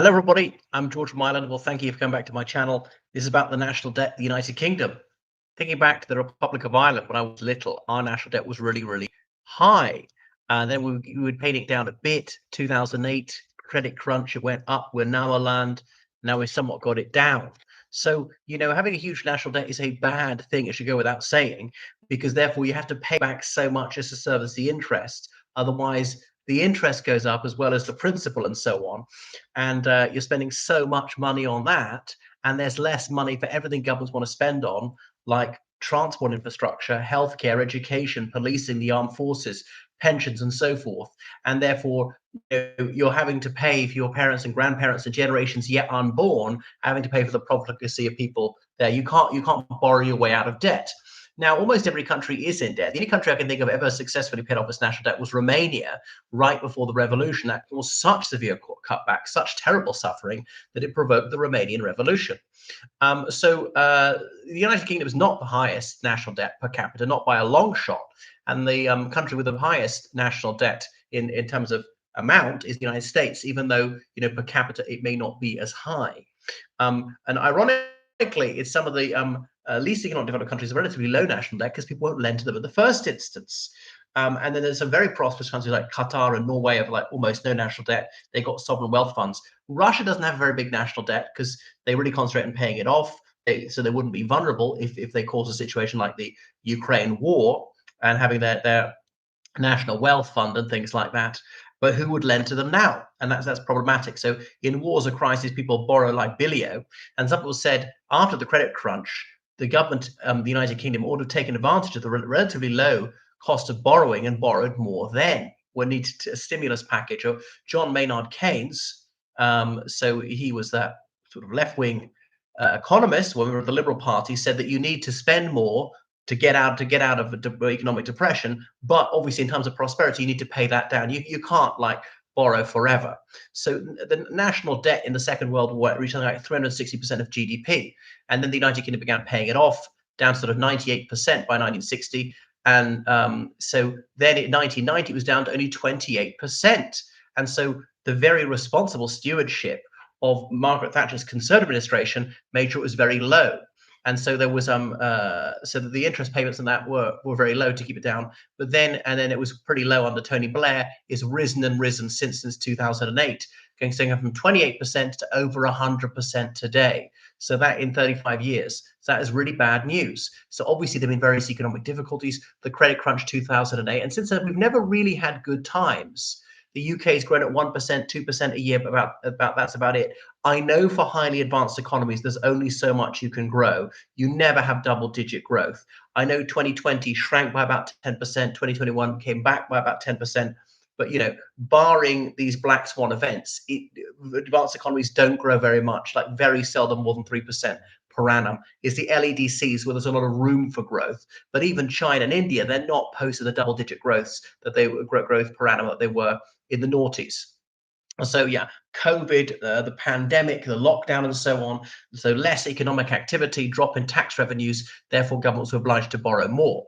Hello, everybody. I'm George from Ireland. Well, thank you for coming back to my channel. This is about the national debt of the United Kingdom. Thinking back to the Republic of Ireland when I was little, our national debt was really, really high. And then we would pay it down a bit. 2008, credit crunch, it went up. We're now a land. Now we somewhat got it down. So, having a huge national debt is a bad thing. It should go without saying, because therefore you have to pay back so much just to service the interest. Otherwise, the interest goes up as well as the principal and so on, and you're spending so much money on that, and there's less money for everything governments want to spend on, like transport infrastructure, healthcare, education, policing, the armed forces, pensions, and so forth. And therefore, you're having to pay for your parents and grandparents and generations yet unborn, having to pay for the profligacy of people there. You can't borrow your way out of debt. Now, almost every country is in debt. The only country I can think of ever successfully paid off its national debt was Romania, right before the revolution. That caused such severe cutbacks, such terrible suffering, that it provoked the Romanian Revolution. The United Kingdom is not the highest national debt per capita, not by a long shot. And the country with the highest national debt in terms of amount is the United States, even though, per capita, it may not be as high. And ironically, it's some of the least economic developed countries are relatively low national debt because people won't lend to them in the first instance. And then there's some very prosperous countries like Qatar and Norway have like almost no national debt. They got sovereign wealth funds. Russia doesn't have a very big national debt because they really concentrate on paying it off. So they wouldn't be vulnerable if they cause a situation like the Ukraine war and having their national wealth fund and things like that. But who would lend to them now? And that's problematic. So in wars or crises, people borrow like Billio. And some people said after the credit crunch, the government, the United Kingdom, ought to have taken advantage of the relatively low cost of borrowing and borrowed more then. We needed a stimulus package. Or John Maynard Keynes, so he was that sort of left-wing economist, one of the Liberal Party, said that you need to spend more to get out of economic depression, but obviously in terms of prosperity, you need to pay that down. You can't like borrow forever. So the national debt in the Second World War reached something like 360% of GDP, and then the United Kingdom began paying it off down to sort of 98% by 1960. And so then in 1990, it was down to only 28%. And so the very responsible stewardship of Margaret Thatcher's Conservative administration made sure it was very low. And so there was so that the interest payments on that were very low to keep it down. But then it was pretty low under Tony Blair. It's risen since 2008, going from 28% to over 100% today. So that in 35 years. So that is really bad news. So obviously there have been various economic difficulties, the credit crunch 2008, and since then we've never really had good times. The UK has grown at 1%, 2% a year, but about that's about it. I know for highly advanced economies, there's only so much you can grow. You never have double-digit growth. I know 2020 shrank by about 10%, 2021 came back by about 10%. But barring these black swan events, advanced economies don't grow very much, like very seldom more than 3% per annum. Is the LEDCs where there's a lot of room for growth. But even China and India, they're not posting the double-digit growths that they were growth per annum that they were in the noughties. So yeah, COVID, the pandemic, the lockdown, and so on. So less economic activity, drop in tax revenues. Therefore, governments were obliged to borrow more.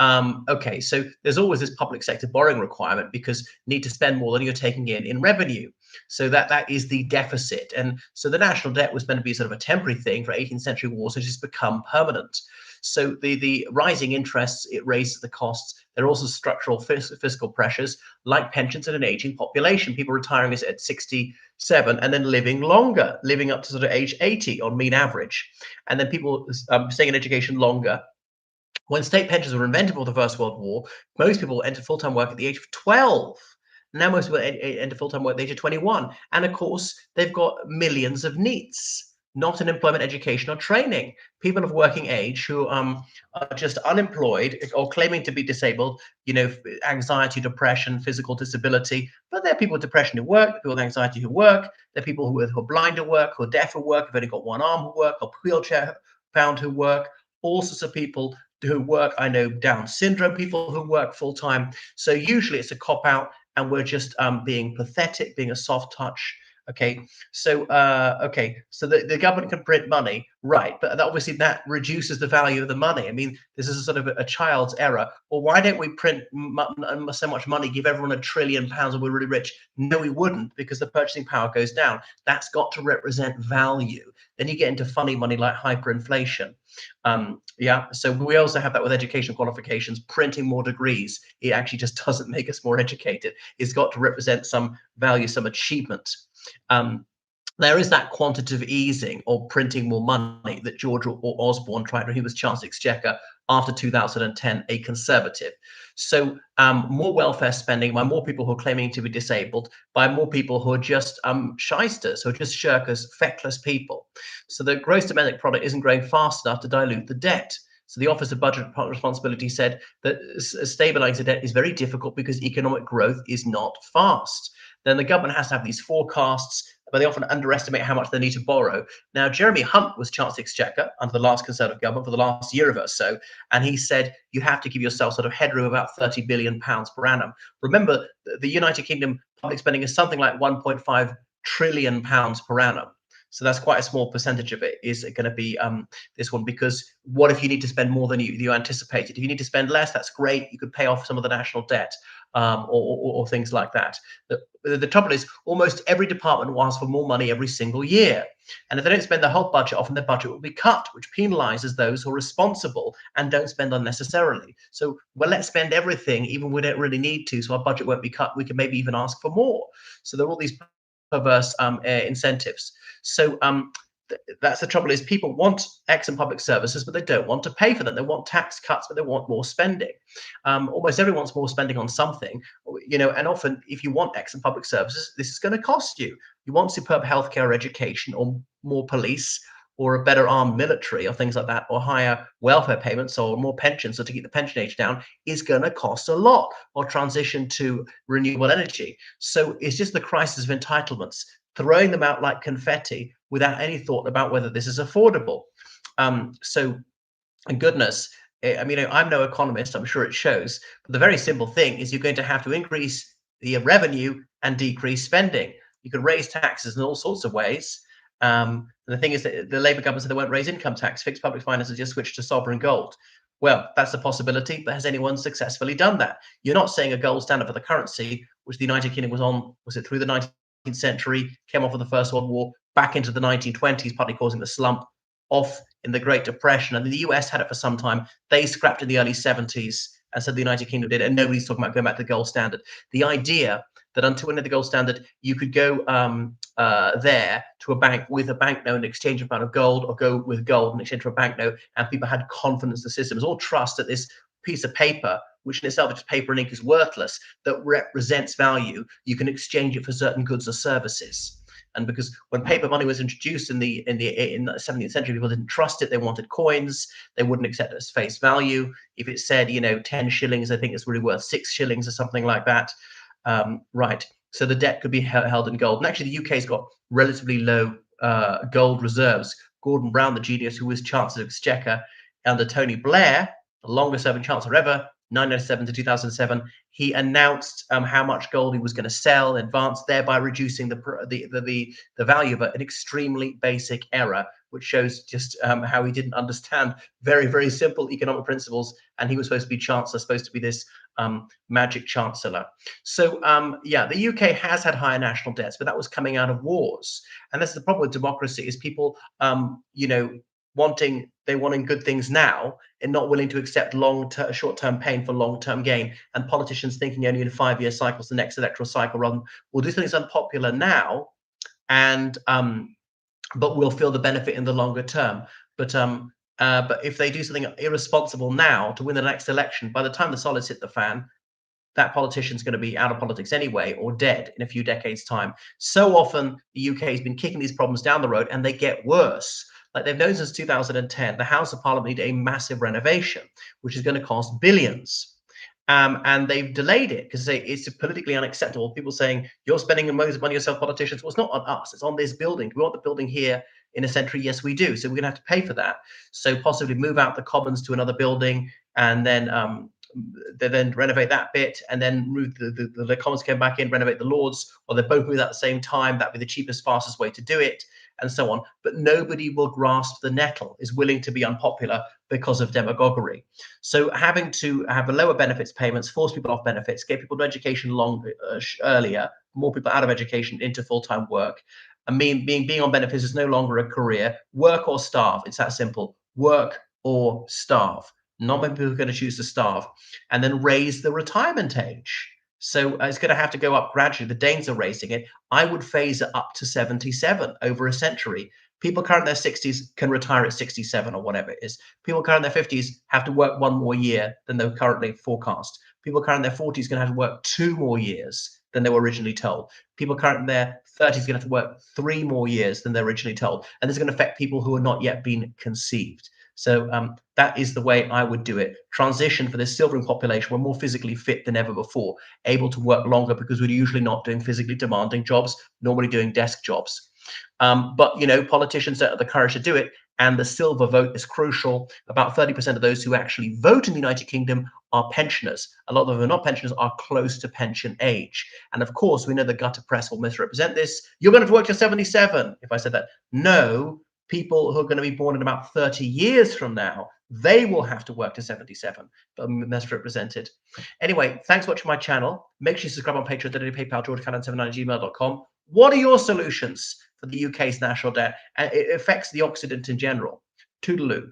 Okay, so there's always this public sector borrowing requirement because you need to spend more than you're taking in revenue. So that is the deficit. And so the national debt was meant to be sort of a temporary thing for 18th century wars, which has become permanent. So the rising interests, it raises the costs. There are also structural fiscal pressures like pensions and an aging population, people retiring at 67 and then living longer, living up to sort of age 80 on mean average. And then people staying in education longer. When state pensions were invented for the First World War, most people entered full-time work at the age of 12. Now most people enter full-time work at the age of 21. And of course, they've got millions of NEETs, not in employment, education, or training. People of working age who are just unemployed or claiming to be disabled, anxiety, depression, physical disability. But there are people with depression who work, people with anxiety who work. There are people who are blind who work, who are deaf who work, who've only got one arm who work, or wheelchair bound who work. All sorts of people who work. I know Down syndrome people who work full time. So usually it's a cop out, and we're just being pathetic, being a soft touch. Okay, so so the government can print money, right? But obviously that reduces the value of the money. I mean, this is a sort of a child's error. Well, why don't we print so much money, give everyone £1 trillion, and we're really rich? No, we wouldn't, because the purchasing power goes down. That's got to represent value. Then you get into funny money like hyperinflation. Yeah, so we also have that with education qualifications. Printing more degrees, it actually just doesn't make us more educated. It's got to represent some value, some achievement. Um, there is that quantitative easing or printing more money that George Osborne tried when he was Chancellor Exchequer after 2010, a conservative. So more welfare spending by more people who are claiming to be disabled, by more people who are just shysters, who are just shirkers, feckless people. So the gross domestic product isn't growing fast enough to dilute the debt. So the Office of Budget Responsibility said that stabilizing the debt is very difficult because economic growth is not fast. Then the government has to have these forecasts, but they often underestimate how much they need to borrow. Now, Jeremy Hunt was Chancellor Exchequer under the last Conservative government for the last year or so, and he said you have to give yourself sort of headroom of about £30 billion per annum. Remember, the United Kingdom public spending is something like £1.5 trillion per annum. So that's quite a small percentage of it is going to be this one, because what if you need to spend more than you anticipated? If you need to spend less, that's great. You could pay off some of the national debt or things like that. The trouble is almost every department will ask for more money every single year. And if they don't spend the whole budget, often their budget will be cut, which penalizes those who are responsible and don't spend unnecessarily. So, well, let's spend everything, even we don't really need to, so our budget won't be cut. We can maybe even ask for more. So there are all these perverse incentives. So that's the trouble, is people want excellent public services, but they don't want to pay for them. They want tax cuts, but they want more spending. Almost everyone wants more spending on something, and often if you want excellent public services, this is going to cost you. You want superb healthcare or education or more police or a better armed military or things like that, or higher welfare payments or more pensions, so to keep the pension age down, is going to cost a lot, or transition to renewable energy. So it's just the crisis of entitlements, throwing them out like confetti without any thought about whether this is affordable. So, and goodness, I mean, I'm no economist, I'm sure it shows, but the very simple thing is you're going to have to increase the revenue and decrease spending. You can raise taxes in all sorts of ways. And the thing is that the Labour government said they won't raise income tax, fix public finances, just switch to sovereign gold. Well, that's a possibility, but has anyone successfully done that? You're not saying a gold standard for the currency, which the United Kingdom was on, was it through the 19th century, came off of the First World War, back into the 1920s, partly causing the slump, off in the Great Depression. And the US had it for some time. They scrapped in the early 70s and said the United Kingdom did it, and nobody's talking about going back to the gold standard. The idea that until we had the gold standard, you could go there to a bank with a banknote and exchange a pound of gold, or go with gold and exchange for a banknote, and people had confidence in the system. It was all trust that this piece of paper, which in itself is paper and ink, is worthless, that represents value. You can exchange it for certain goods or services. And because when paper money was introduced in the 17th century, people didn't trust it. They wanted coins. They wouldn't accept it as face value. If it said, 10 shillings, I think it's really worth 6 shillings or something like that. Right. So the debt could be held in gold. And actually, the UK's got relatively low gold reserves. Gordon Brown, the genius who was Chancellor of Exchequer under Tony Blair, the longest serving chancellor ever, 1997 to 2007, he announced how much gold he was going to sell in advance, thereby reducing the value of it. An extremely basic error, which shows just how he didn't understand very, very simple economic principles. And he was supposed to be chancellor, supposed to be this magic chancellor. So yeah, the UK has had higher national debts, but that was coming out of wars. And that's the problem with democracy, is people wanting good things now and not willing to accept short-term pain for long-term gain, and politicians thinking only in 5-year cycles, the next electoral cycle, rather than we'll do things unpopular now, and but we'll feel the benefit in the longer term. But if they do something irresponsible now to win the next election, by the time the solids hit the fan, that politician's going to be out of politics anyway, or dead in a few decades' time. So often the UK has been kicking these problems down the road, and they get worse. Like they've known since 2010, the House of Parliament need a massive renovation, which is going to cost billions. And they've delayed it because it's politically unacceptable. People saying, you're spending most of money yourself, politicians. Well, it's not on us, it's on this building. Do we want the building here in a century? Yes, we do. So we're going to have to pay for that. So possibly move out the Commons to another building, and then they then renovate that bit, and then move the Commons came back in, renovate the Lords, or they both move at the same time. That'd be the cheapest, fastest way to do it, and so on. But nobody will grasp the nettle, is willing to be unpopular because of demagoguery. So having to have a lower benefits payments, force people off benefits, get people to education earlier, more people out of education into full-time work. I mean, being on benefits is no longer a career. Work or starve. It's that simple. Work or starve. Not many people are going to choose to starve. And then raise the retirement age. So it's going to have to go up gradually. The Danes are raising it. I would phase it up to 77 over a century. People currently in their 60s can retire at 67 or whatever it is. People currently in their 50s have to work 1 more year than they're currently forecast. People currently in their 40s are going to have to work 2 more years than they were originally told. People currently in their 30s are going to have to work 3 more years than they're originally told. And this is going to affect people who are not yet been conceived. So that is the way I would do it. Transition for this silvering population. We're more physically fit than ever before, able to work longer because we're usually not doing physically demanding jobs, normally doing desk jobs. But, you know, politicians don't have the courage to do it. And the silver vote is crucial. About 30% of those who actually vote in the United Kingdom are pensioners. A lot of them who are not pensioners are close to pension age. And of course, we know the gutter press will misrepresent this. You're going to have to work till 77. If I said that, no. People who are going to be born in about 30 years from now, they will have to work to 77, but misrepresented. Anyway, thanks for watching my channel. Make sure you subscribe on Patreon, PayPal, georgecannon79@gmail.com. What are your solutions for the UK's national debt? And it affects the Occident in general. Toodaloo.